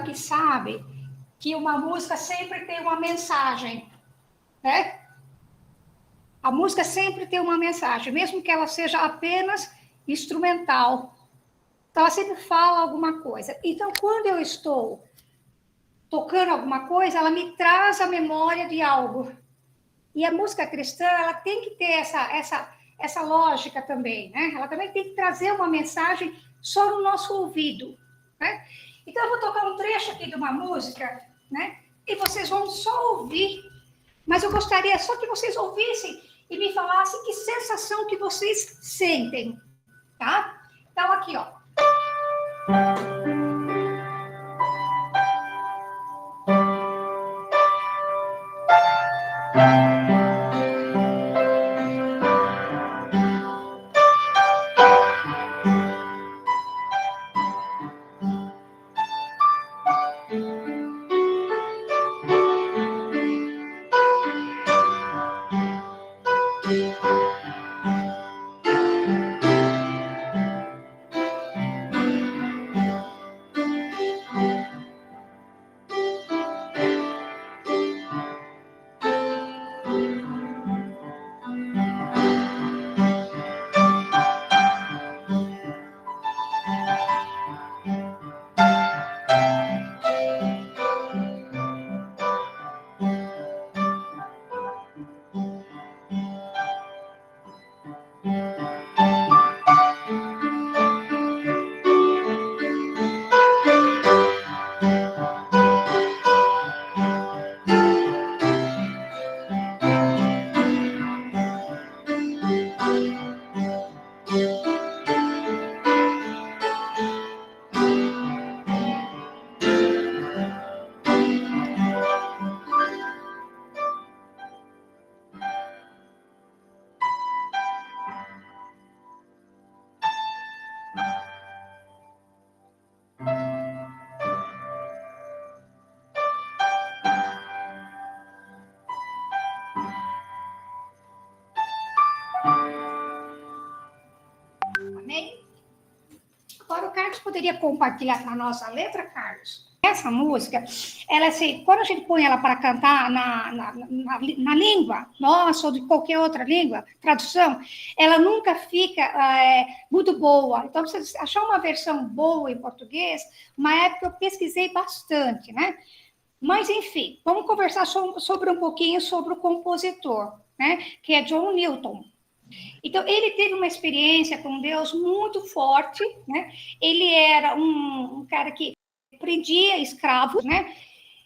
aqui sabe que uma música sempre tem uma mensagem, né? A música sempre tem uma mensagem, mesmo que ela seja apenas instrumental. Então, ela sempre fala alguma coisa. Então, quando eu estou tocando alguma coisa, ela me traz a memória de algo. E a música cristã, ela tem que ter essa lógica também, né? Ela também tem que trazer uma mensagem só no nosso ouvido, né? Então, eu vou tocar um trecho aqui de uma música, né? E vocês vão só ouvir. Mas eu gostaria só que vocês ouvissem e me falassem que sensação que vocês sentem, tá? Então, aqui, ó. Amém? Agora, o Carlos poderia compartilhar na nossa letra, Carlos? Essa música, ela assim, quando a gente põe ela para cantar na língua nossa ou de qualquer outra língua, tradução, ela nunca fica muito boa. Então, se você achar uma versão boa em português, uma época eu pesquisei bastante, né? Mas, enfim, vamos conversar sobre um pouquinho sobre o compositor, né? Que é John Newton. Então, ele teve uma experiência com Deus muito forte, né? Ele era um cara que prendia escravos, né?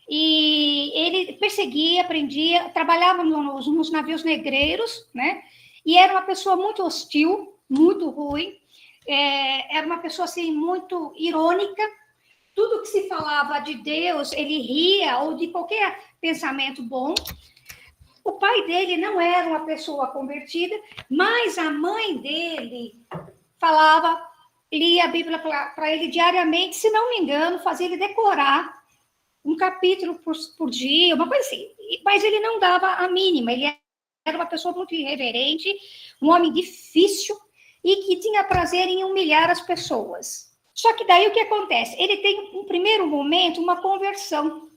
E ele perseguia, prendia, trabalhava nos navios negreiros, né? E era uma pessoa muito hostil, muito ruim, era uma pessoa, assim, muito irônica. Tudo que se falava de Deus, ele ria, ou de qualquer pensamento bom. O pai dele não era uma pessoa convertida, mas a mãe dele falava, lia a Bíblia para ele diariamente, se não me engano, fazia ele decorar um capítulo por dia, uma coisa assim. Mas ele não dava a mínima, ele era uma pessoa muito irreverente, um homem difícil e que tinha prazer em humilhar as pessoas. Só que daí o que acontece? Ele tem, no primeiro momento, uma conversão.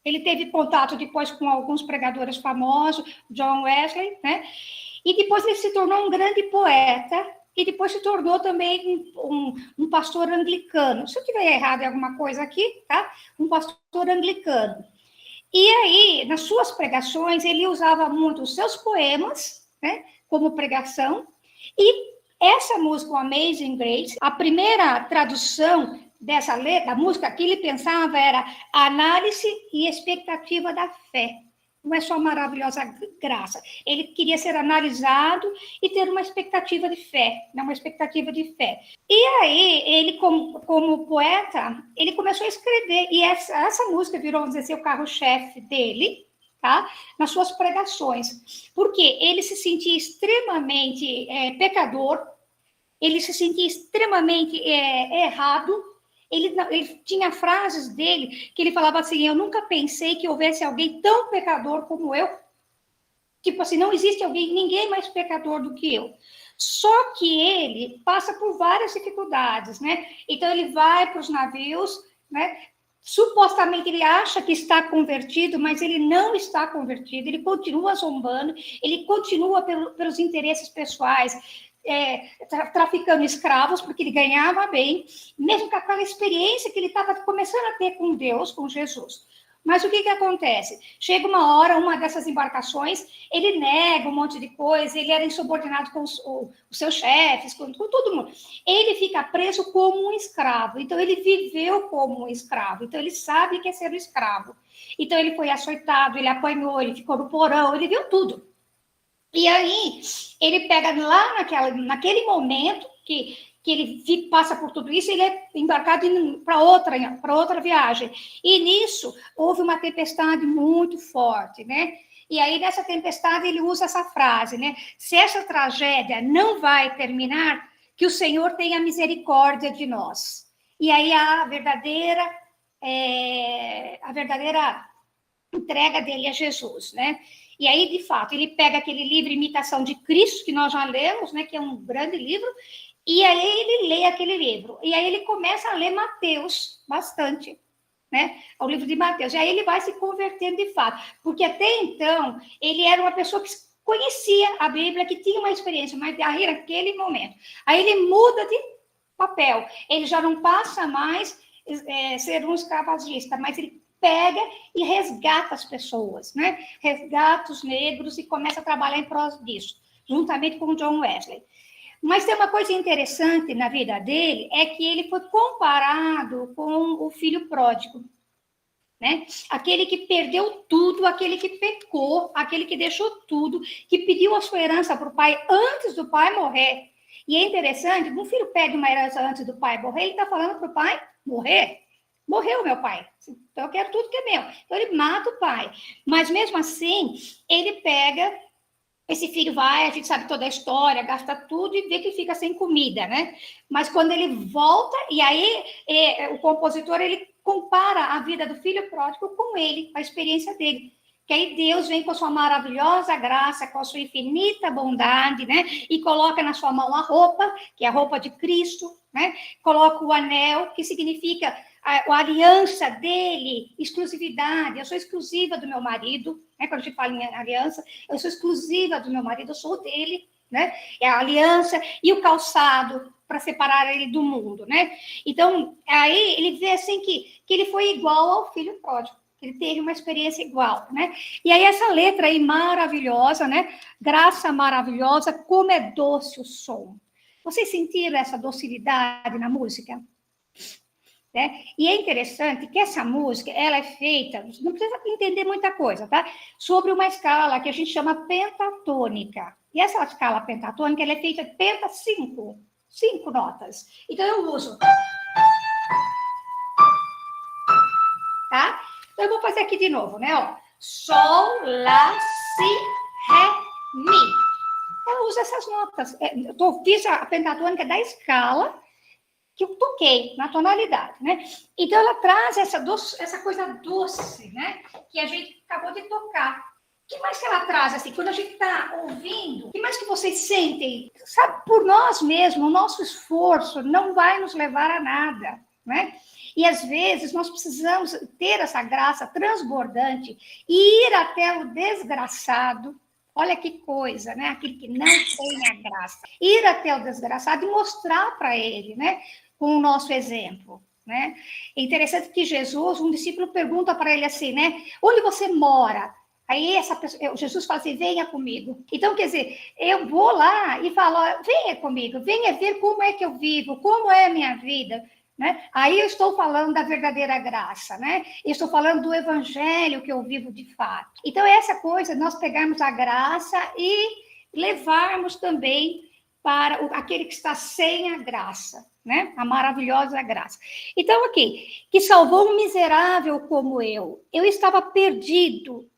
Ele teve contato depois com alguns pregadores famosos, John Wesley, né? E depois ele se tornou um grande poeta e depois se tornou também um pastor anglicano. Se eu estiver errado em alguma coisa aqui, tá? Um pastor anglicano. E aí, nas suas pregações, ele usava muito os seus poemas, né? Como pregação. E essa música, o Amazing Grace, a primeira tradução dessa letra, a música que ele pensava era análise e expectativa da fé. Não é só maravilhosa graça. Ele queria ser analisado e ter uma expectativa de fé, né? Uma expectativa de fé. E aí, ele, como poeta, ele começou a escrever, e essa música virou, vamos dizer assim, o carro-chefe dele, tá? Nas suas pregações. Porque ele se sentia extremamente pecador, ele se sentia extremamente errado. Ele tinha frases dele que ele falava assim, eu nunca pensei que houvesse alguém tão pecador como eu. Tipo assim, não existe ninguém mais pecador do que eu. Só que ele passa por várias dificuldades, né? Então, ele vai para os navios, né? Supostamente ele acha que está convertido, mas ele não está convertido, ele continua zombando, ele continua pelos interesses pessoais, traficando escravos, porque ele ganhava bem, mesmo com aquela experiência que ele estava começando a ter com Deus, com Jesus. Mas o que acontece? Chega uma hora, uma dessas embarcações, ele nega um monte de coisa, ele era insubordinado com os seus chefes, com todo mundo. Ele fica preso como um escravo. Então, ele viveu como um escravo. Então, ele sabe que é ser um escravo. Então, ele foi açoitado, ele apanhou, ele ficou no porão, ele viu tudo. E aí, ele pega lá naquele momento que ele passa por tudo isso, ele é embarcado para outra viagem. E nisso, houve uma tempestade muito forte, né? E aí, nessa tempestade, ele usa essa frase, né? Se essa tragédia não vai terminar, que o Senhor tenha misericórdia de nós. E aí, a verdadeira entrega dele a Jesus, né? E aí, de fato, ele pega aquele livro Imitação de Cristo, que nós já lemos, né? Que é um grande livro, e aí ele lê aquele livro. E aí ele começa a ler Mateus bastante, né? O livro de Mateus. E aí ele vai se convertendo de fato. Porque até então, ele era uma pessoa que conhecia a Bíblia, que tinha uma experiência, mas aí naquele momento. Aí ele muda de papel. Ele já não passa mais ser um escravagista, mas ele pega e resgata as pessoas, né? Resgata os negros e começa a trabalhar em prol disso, juntamente com o John Wesley. Mas tem uma coisa interessante na vida dele, é que ele foi comparado com o filho pródigo, né? Aquele que perdeu tudo, aquele que pecou, aquele que deixou tudo, que pediu a sua herança para o pai antes do pai morrer. E é interessante, um filho pede uma herança antes do pai morrer, ele está falando para o pai morrer. Morreu meu pai, então eu quero tudo que é meu. Então ele mata o pai. Mas mesmo assim, ele pega... Esse filho vai, a gente sabe toda a história, gasta tudo e vê que fica sem comida, né? Mas quando ele volta, e aí o compositor, ele compara a vida do filho pródigo com ele, com a experiência dele. Que aí Deus vem com a sua maravilhosa graça, com a sua infinita bondade, né? E coloca na sua mão a roupa, que é a roupa de Cristo, né? Coloca o anel, que significa a aliança dele, exclusividade. Eu sou exclusiva do meu marido, né? Quando a gente fala em aliança, eu sou exclusiva do meu marido, eu sou dele, né? É a aliança e o calçado para separar ele do mundo, né? Então, aí ele vê assim que ele foi igual ao filho pródigo, ele teve uma experiência igual, né? E aí essa letra aí maravilhosa, né? Graça maravilhosa, como é doce o som. Vocês sentiram essa docilidade na música? Né? E é interessante que essa música, ela é feita, não precisa entender muita coisa, tá? Sobre uma escala que a gente chama pentatônica. E essa escala pentatônica, ela é feita de penta 5 notas. Então eu uso. Tá? Então eu vou fazer aqui de novo, né? Ó. Sol, lá, si, ré, mi. Eu uso essas notas. Eu fiz a pentatônica da escala que eu toquei na tonalidade, né? Então, ela traz essa coisa doce, né? Que a gente acabou de tocar. O que mais que ela traz, assim, quando a gente está ouvindo? O que mais que vocês sentem? Sabe, por nós mesmos, o nosso esforço não vai nos levar a nada, né? E, às vezes, nós precisamos ter essa graça transbordante e ir até o desgraçado. Olha que coisa, né? Aquele que não tem a graça. Ir até o desgraçado e mostrar para ele, né? Com o nosso exemplo, né? É interessante que Jesus, um discípulo pergunta para ele assim, né? Onde você mora? Aí Jesus fala assim, venha comigo. Então, quer dizer, eu vou lá e falo, venha comigo, venha ver como é que eu vivo, como é a minha vida, né? Aí eu estou falando da verdadeira graça, né? Eu estou falando do evangelho que eu vivo de fato. Então, essa coisa, nós pegarmos a graça e levarmos também para aquele que está sem a graça, né? A maravilhosa graça. Então, aqui, que salvou um miserável como eu. Eu estava perdido.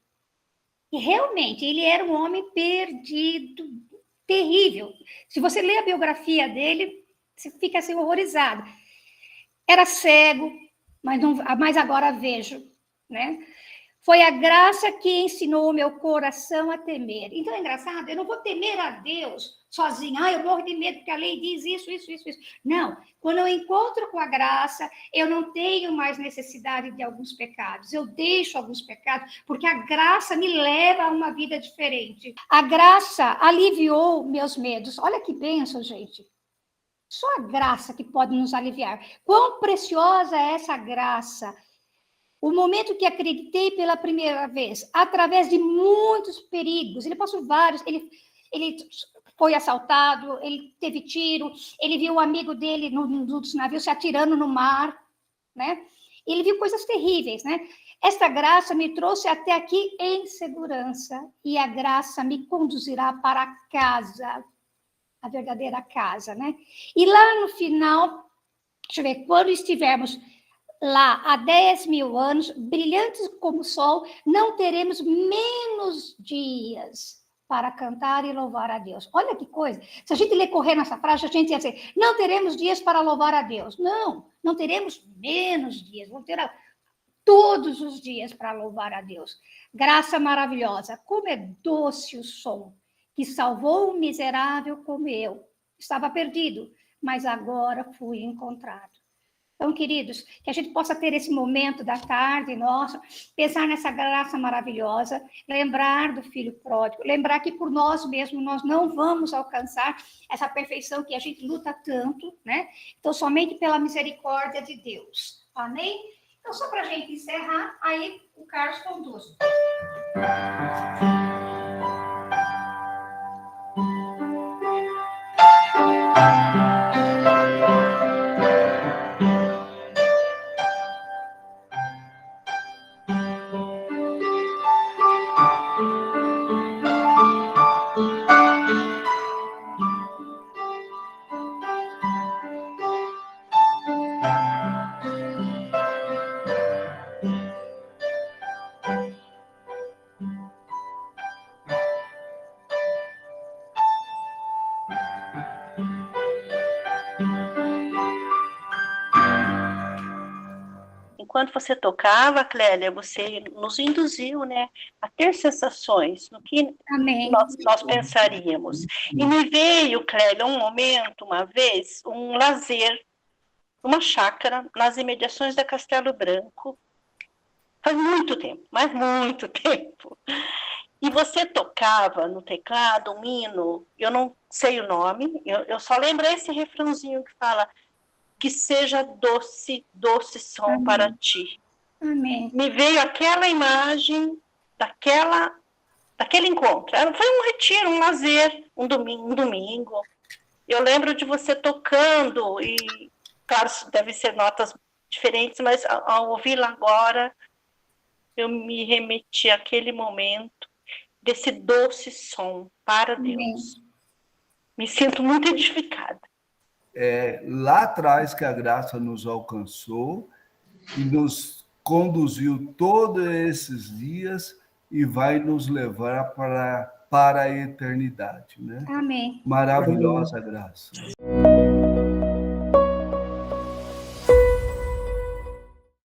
E realmente, ele era um homem perdido, terrível. Se você lê a biografia dele, você fica assim horrorizado. Era cego, mas agora vejo, né? Foi a graça que ensinou o meu coração a temer. Então é engraçado, eu não vou temer a Deus sozinha. Eu morro de medo porque a lei diz isso. Não, quando eu encontro com a graça, eu não tenho mais necessidade de alguns pecados. Eu deixo alguns pecados, porque a graça me leva a uma vida diferente. A graça aliviou meus medos. Olha que bênção, gente. Só a graça que pode nos aliviar. Quão preciosa é essa graça! O momento que acreditei pela primeira vez, através de muitos perigos, ele passou vários, ele foi assaltado, ele teve tiro, ele viu um amigo dele nos navios se atirando no mar, né? Ele viu coisas terríveis, né? Esta graça me trouxe até aqui em segurança, e a graça me conduzirá para a casa, a verdadeira casa, né? E lá no final, deixa eu ver, quando estivermos lá há 10 mil anos, brilhantes como o sol, não teremos menos dias para cantar e louvar a Deus. Olha que coisa. Se a gente ler correndo essa frase, a gente ia dizer, não teremos dias para louvar a Deus. Não teremos menos dias, vamos ter todos os dias para louvar a Deus. Graça maravilhosa. Como é doce o som que salvou um miserável como eu. Estava perdido, mas agora fui encontrado. Então, queridos, que a gente possa ter esse momento da tarde, nossa, pensar nessa graça maravilhosa, lembrar do filho pródigo, lembrar que por nós mesmos nós não vamos alcançar essa perfeição que a gente luta tanto, né? Então, somente pela misericórdia de Deus. Amém? Então, só para a gente encerrar, aí o Carlos conduz. Enquanto você tocava, Clélia, você nos induziu, né, a ter sensações no que nós pensaríamos. E me veio, Clélia, um momento, uma vez, um lazer, uma chácara nas imediações da Castelo Branco. Faz muito tempo, mas muito tempo. E você tocava no teclado um hino, eu não sei o nome, eu só lembro esse refrãozinho que fala: que seja doce, doce som Amém. Para ti. Amém. Me veio aquela imagem daquele encontro. Foi um retiro, um lazer, um domingo. Eu lembro de você tocando, e, claro, devem ser notas diferentes, mas ao ouvi-la agora, eu me remeti àquele momento desse doce som para Deus. Amém. Me sinto muito edificada. Lá atrás que a graça nos alcançou e nos conduziu todos esses dias e vai nos levar para a eternidade, né? Amém. Maravilhosa graça.